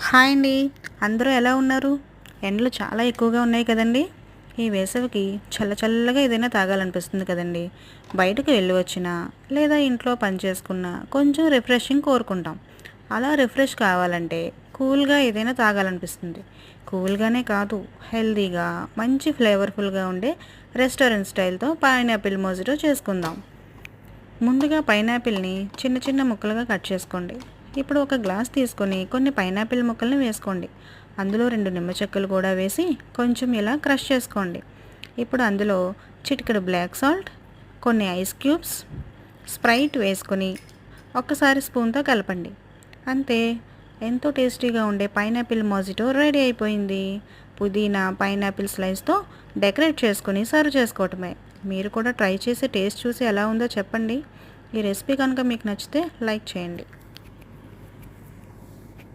Hi అండి. అందరూ ఎలా ఉన్నారు? ఎండలు చాలా ఎక్కువగా ఉన్నాయి కదండీ! ఈ వేసవికి చల్లగా ఏదైనా తాగాలనిపిస్తుంది కదండీ! బయటకు వెళ్ళి వచ్చినా లేదా ఇంట్లో పని చేసుకున్నా కొంచెం రిఫ్రెషింగ్ కోరుకుంటాం. అలా రిఫ్రెష్ కావాలంటే కూల్‌గా ఏదైనా తాగాలనిపిస్తుంది. కూల్‌గానే కాదు, హెల్తీగా మంచి ఫ్లేవర్‌ఫుల్‌గా ఉండే రెస్టారెంట్ స్టైల్‌తో పైనాపిల్ మోజిటో చేసుకుందాం. ముందుగా పైనాపిల్ని చిన్న చిన్న ముక్కలుగా కట్ చేసుకోండి. ఇప్పుడు ఒక గ్లాస్ తీసుకొని కొన్ని పైనాపిల్ ముక్కల్ని వేసుకోండి. అందులో 2 నిమ్మ చెక్కలు కూడా వేసి కొంచెం ఇలా క్రష్ చేసుకోండి. ఇప్పుడు అందులో చిటికెడు బ్లాక్ సాల్ట్, కొన్ని ఐస్ క్యూబ్స్, స్ప్రైట్ వేసుకొని ఒక్కసారి స్పూన్తో కలపండి. అంతే, ఎంతో టేస్టీగా ఉండే పైనాపిల్ మోజిటో రెడీ అయిపోయింది. పుదీనా పైనాపిల్ స్లైస్తో డెకరేట్ చేసుకొని సర్వ్ చేసుకోవటమే. మీరు కూడా ట్రై చేసి టేస్ట్ చూసి ఎలా ఉందో చెప్పండి. ఈ రెసిపీ కనుక మీకు నచ్చితే లైక్ చేయండి.